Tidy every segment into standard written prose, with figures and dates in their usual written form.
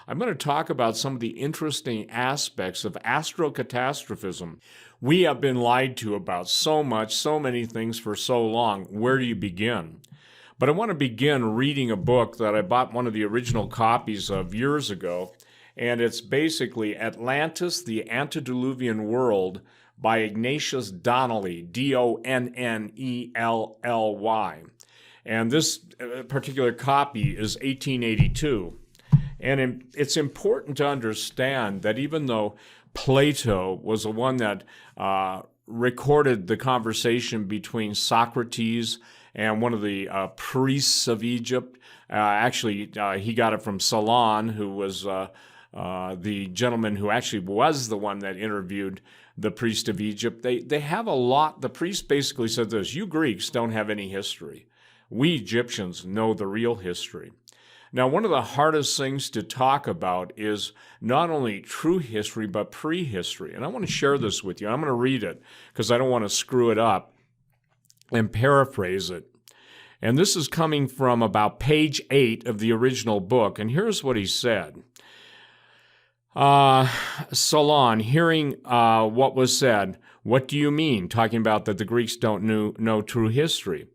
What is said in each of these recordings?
I'm going to talk about some of the interesting aspects of astrocatastrophism. We have been lied to about so much, so many things for so long. Where do you begin? But I want to begin reading a book that I bought one of the original copies of years ago, and it's basically Atlantis, the Antediluvian World by Ignatius Donnelly, Donnelly. And this particular copy is 1882. And it's important to understand that even though Plato was the one that recorded the conversation between Socrates and one of the priests of Egypt, he got it from Solon, who was the gentleman who actually was the one that interviewed the priest of Egypt. They have a lot. The priest basically said this: you Greeks don't have any history. We Egyptians know the real history. Now, one of the hardest things to talk about is not only true history, but prehistory. And I want to share this with you. I'm going to read it because I don't want to screw it up and paraphrase it. And this is coming from about page 8 of the original book. And here's what he said. Solon, hearing what was said, "What do you mean?" Talking about that the Greeks don't know true history.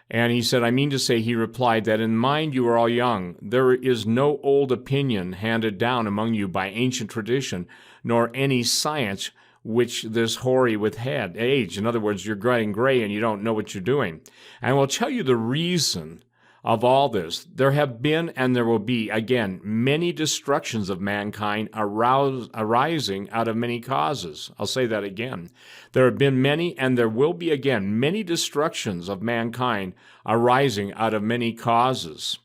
And he said, "I mean to say," he replied, "that in mind you are all young. There is no old opinion handed down among you by ancient tradition, nor any science which this hoary with age." In other words, you're getting gray and you don't know what you're doing. And I will tell you the reason of all this. There have been and there will be, again, many destructions of mankind arising out of many causes. I'll say that again. There have been many and there will be, again, many destructions of mankind arising out of many causes.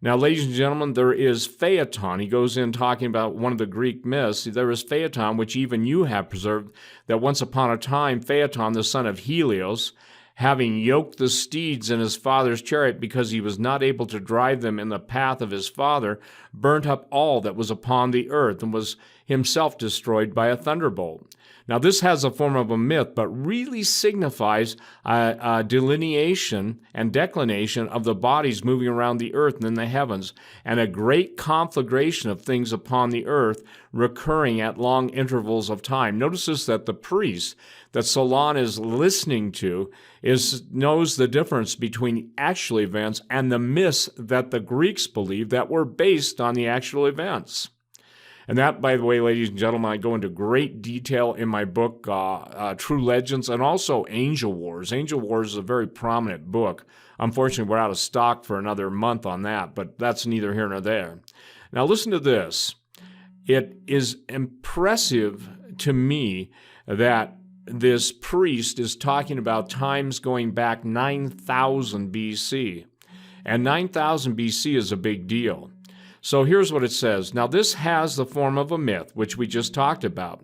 Now, ladies and gentlemen, there is Phaeton. He goes in talking about one of the Greek myths. There is Phaeton, which even you have preserved, that once upon a time, Phaeton, the son of Helios, having yoked the steeds in his father's chariot because he was not able to drive them in the path of his father, burnt up all that was upon the earth and was himself destroyed by a thunderbolt. Now, this has a form of a myth, but really signifies a delineation and declination of the bodies moving around the earth and in the heavens, and a great conflagration of things upon the earth recurring at long intervals of time. Notice this, that the priest that Solon is listening to knows the difference between actual events and the myths that the Greeks believed that were based on the actual events. And that, by the way, ladies and gentlemen, I go into great detail in my book, True Legends, and also Angel Wars. Angel Wars is a very prominent book. Unfortunately, we're out of stock for another month on that, but that's neither here nor there. Now, listen to this. It is impressive to me that this priest is talking about times going back 9,000 BC. And 9,000 BC is a big deal. So here's what it says. Now, this has the form of a myth, which we just talked about.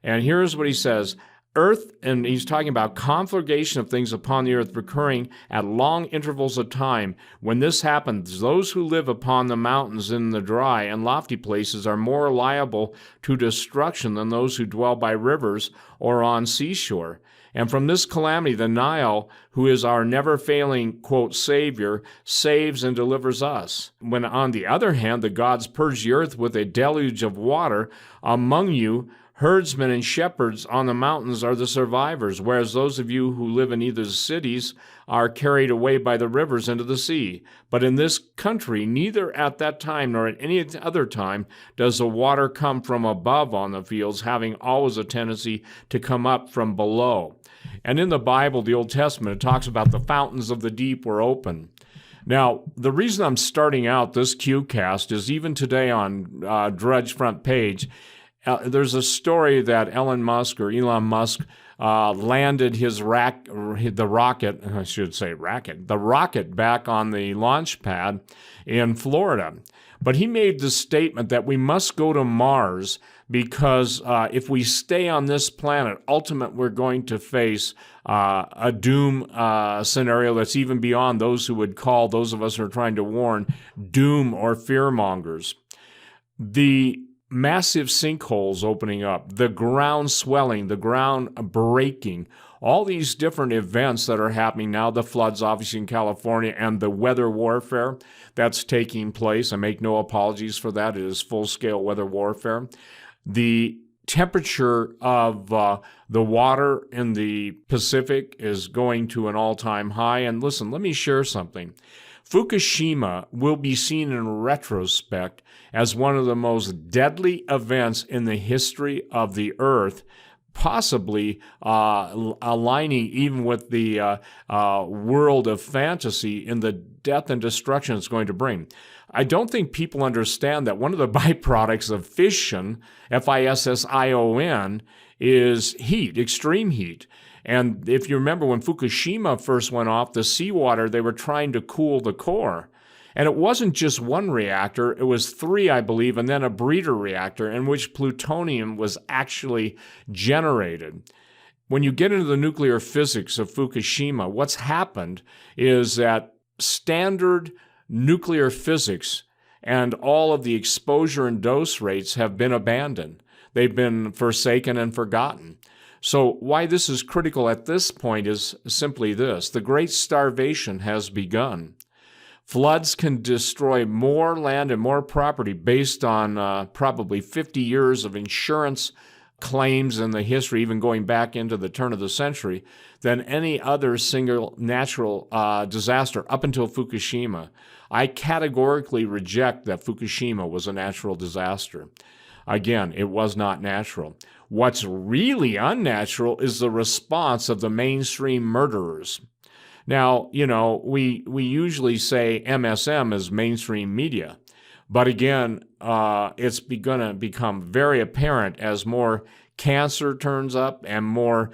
And here's what he says. Earth, and he's talking about conflagration of things upon the earth recurring at long intervals of time. When this happens, those who live upon the mountains in the dry and lofty places are more liable to destruction than those who dwell by rivers or on seashore. And from this calamity, the Nile, who is our never-failing, quote, Savior, saves and delivers us. When, on the other hand, the gods purge the earth with a deluge of water, among you, herdsmen and shepherds on the mountains are the survivors, whereas those of you who live in either cities are carried away by the rivers into the sea. But in this country, neither at that time nor at any other time does the water come from above on the fields, having always a tendency to come up from below. And in the Bible, the Old Testament, it talks about the fountains of the deep were open. Now, the reason I'm starting out this QCast is even today on Drudge front page, there's a story that Elon Musk landed the rocket back on the launch pad in Florida. But he made the statement that we must go to Mars because if we stay on this planet, ultimately we're going to face a doom scenario that's even beyond those who would call, those of us who are trying to warn, doom or fearmongers. The massive sinkholes opening up, the ground swelling, the ground breaking, all these different events that are happening now, the floods obviously in California and the weather warfare that's taking place. I make no apologies for that. It is full-scale weather warfare. The temperature of the water in the Pacific is going to an all-time high. And listen, let me share something. Fukushima will be seen in retrospect as one of the most deadly events in the history of the Earth, possibly aligning even with the world of fantasy in the death and destruction it's going to bring. I don't think people understand that one of the byproducts of fission, F-I-S-S-I-O-N, is heat, extreme heat. And if you remember when Fukushima first went off, the seawater, they were trying to cool the core. And it wasn't just one reactor, it was 3, I believe, and then a breeder reactor in which plutonium was actually generated. When you get into the nuclear physics of Fukushima, what's happened is that standard nuclear physics and all of the exposure and dose rates have been abandoned. They've been forsaken and forgotten. So why this is critical at this point is simply this. The Great Starvation has begun. Floods can destroy more land and more property based on probably 50 years of insurance claims in the history, even going back into the turn of the century, than any other single natural disaster up until Fukushima. I categorically reject that Fukushima was a natural disaster. Again, it was not natural. What's really unnatural is the response of the mainstream murderers. Now, we usually say MSM is mainstream media. But again, it's going to become very apparent as more cancer turns up and more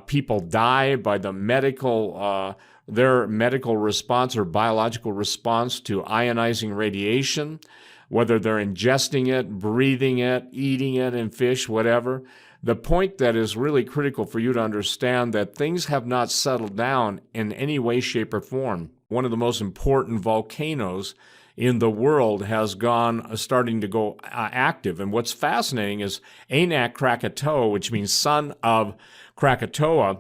people die by the their medical response or biological response to ionizing radiation, whether they're ingesting it, breathing it, eating it in fish, whatever. The point that is really critical for you to understand that things have not settled down in any way, shape, or form. One of the most important volcanoes in the world has starting to go active. And what's fascinating is Anak Krakatoa, which means son of Krakatoa,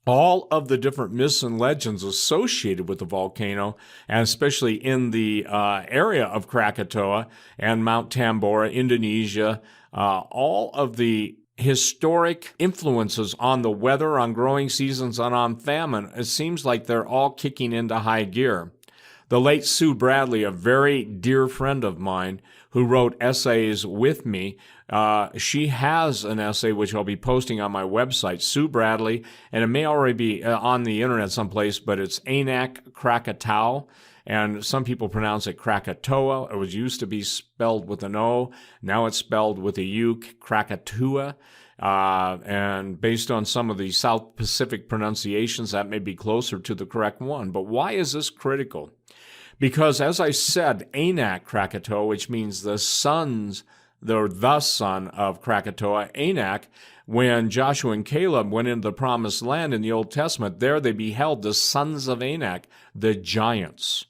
all of the different myths and legends associated with the volcano, and especially in the area of Krakatoa and Mount Tambora, Indonesia, all of the historic influences on the weather, on growing seasons, and on famine, it seems like they're all kicking into high gear. The late Sue Bradley, a very dear friend of mine who wrote essays with me, she has an essay which I'll be posting on my website, Sue Bradley, and it may already be on the internet someplace, but it's Anak Krakatoa, and some people pronounce it Krakatoa. It was used to be spelled with an O. Now it's spelled with a U, Krakatoa. And based on some of the South Pacific pronunciations, that may be closer to the correct one. But why is this critical? Because, as I said, Anak Krakatoa, which means the son of Krakatoa, Anak, when Joshua and Caleb went into the Promised Land in the Old Testament, there they beheld the sons of Anak, the giants.